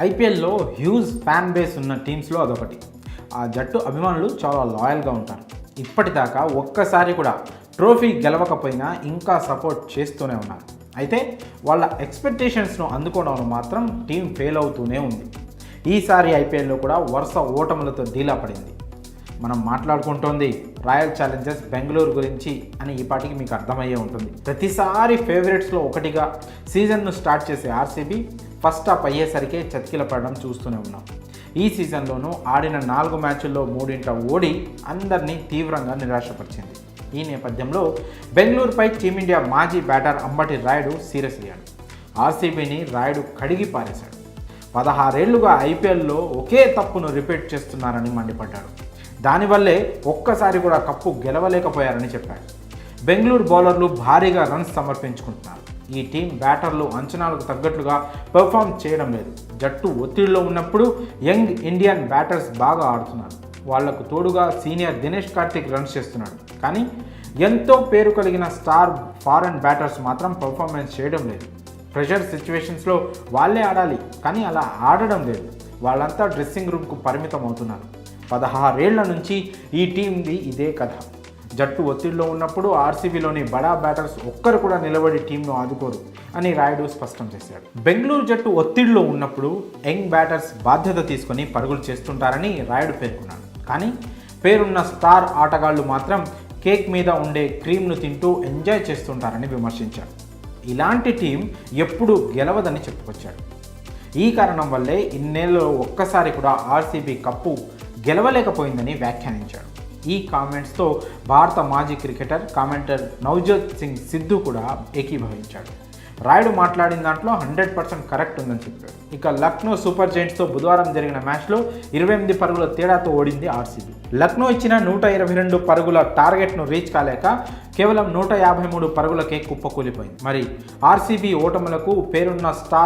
ఐపీఎల్లో huge fan base ఉన్న టీమ్స్లో అదొకటి. ఆ జట్టు అభిమానులు చాలా లాయల్గా ఉంటారు. ఇప్పటిదాకా ఒక్కసారి కూడా ట్రోఫీ గెలవకపోయినా ఇంకా సపోర్ట్ చేస్తూనే ఉన్నారు. అయితే వాళ్ళ ఎక్స్పెక్టేషన్స్ను అందుకోవడంలో మాత్రం టీం ఫెయిల్ అవుతూనే ఉంది. ఈసారి ఐపీఎల్లో కూడా వరుస ఓటములతో డీలా పడింది. మనం మాట్లాడుకుంటోంది రాయల్ ఛాలెంజర్స్ బెంగళూరు గురించి అని ఈ పాటికి మీకు అర్థమయ్యే ఉంటుంది. ప్రతిసారి ఫేవరెట్స్లో ఒకటిగా సీజన్ను స్టార్ట్ చేసే ఆర్సీబీ ఫస్ట్ హాఫ్ అయ్యేసరికే చతికిల పడడం చూస్తూనే ఉన్నాం. ఈ సీజన్లోనూ ఆడిన 4 మ్యాచ్ల్లో 3 ఓడి అందరినీ తీవ్రంగా నిరాశపరిచింది. ఈ నేపథ్యంలో బెంగళూరుపై టీమిండియా మాజీ బ్యాటర్ అంబటి రాయుడు సీరియస్ అయ్యాడు. ఆర్సీబీని రాయుడు కడిగి పారేశాడు. 16 ఏళ్లుగా ఐపీఎల్లో ఒకే తప్పును రిపీట్ చేస్తున్నారని మండిపడ్డాడు. దానివల్లే ఒక్కసారి కూడా కప్పు గెలవలేకపోయారని చెప్పాడు. బెంగళూరు బౌలర్లు భారీగా రన్స్ సమర్పించుకుంటున్నారు. ఈ టీం బ్యాటర్లు అంచనాలకు తగ్గట్లుగా పెర్ఫామ్ చేయడం లేదు. జట్టు ఒత్తిడిలో ఉన్నప్పుడు యంగ్ ఇండియన్ బ్యాటర్స్ బాగా ఆడుతున్నారు. వాళ్లకు తోడుగా సీనియర్ దినేష్ కార్తిక్ రన్స్ చేస్తున్నాడు. కానీ ఎంతో పేరు కలిగిన స్టార్ ఫారెన్ బ్యాటర్స్ మాత్రం పర్ఫార్మెన్స్ చేయడం లేదు. ప్రెషర్ సిచ్యువేషన్స్లో వాళ్ళే ఆడాలి, కానీ అలా ఆడడం లేదు. వాళ్ళంతా డ్రెస్సింగ్ రూమ్కు పరిమితం అవుతున్నారు. 16 ఏళ్ల నుంచి ఈ టీంది ఇదే కథ. జట్టు ఒత్తిడిలో ఉన్నప్పుడు ఆర్సీబీలోని బడా బ్యాటర్స్ ఒక్కరు కూడా నిలబడి టీంను ఆదుకోరు అని రాయుడు స్పష్టం చేశాడు. బెంగళూరు జట్టు ఒత్తిడిలో ఉన్నప్పుడు యంగ్ బ్యాటర్స్ బాధ్యత తీసుకొని పరుగులు చేస్తుంటారని రాయుడు పేర్కొన్నాడు. కానీ పేరున్న స్టార్ ఆటగాళ్లు మాత్రం కేక్ మీద ఉండే క్రీమ్ను తింటూ ఎంజాయ్ చేస్తుంటారని విమర్శించాడు. ఇలాంటి టీం ఎప్పుడూ గెలవదని చెప్పుకొచ్చాడు. ఈ కారణం వల్లే ఇన్నేళ్ళలో ఒక్కసారి కూడా ఆర్సీబీ కప్పు గెలవలేకపోయిందని వ్యాఖ్యానించాడు. ఈ కామెంట్స్తో భారత మాజీ క్రికెటర్ కామెంటర్ నవజోత్ సింగ్ సిద్ధు కూడా ఏకీభవించాడు. రాయుడు మాట్లాడిన దాంట్లో 100% కరెక్ట్ ఉందని చెప్పాడు. ఇక లక్నో సూపర్ జైంట్స్తో బుధవారం జరిగిన మ్యాచ్లో 28 పరుగుల తేడాతో ఓడింది ఆర్సీబీ. లక్నో ఇచ్చిన 122 పరుగుల టార్గెట్ను రీచ్ కాలేక కేవలం 153 పరుగులకే కుప్పకూలిపోయింది. మరి ఆర్సీబీ ఓటములకు పేరున్న స్టార్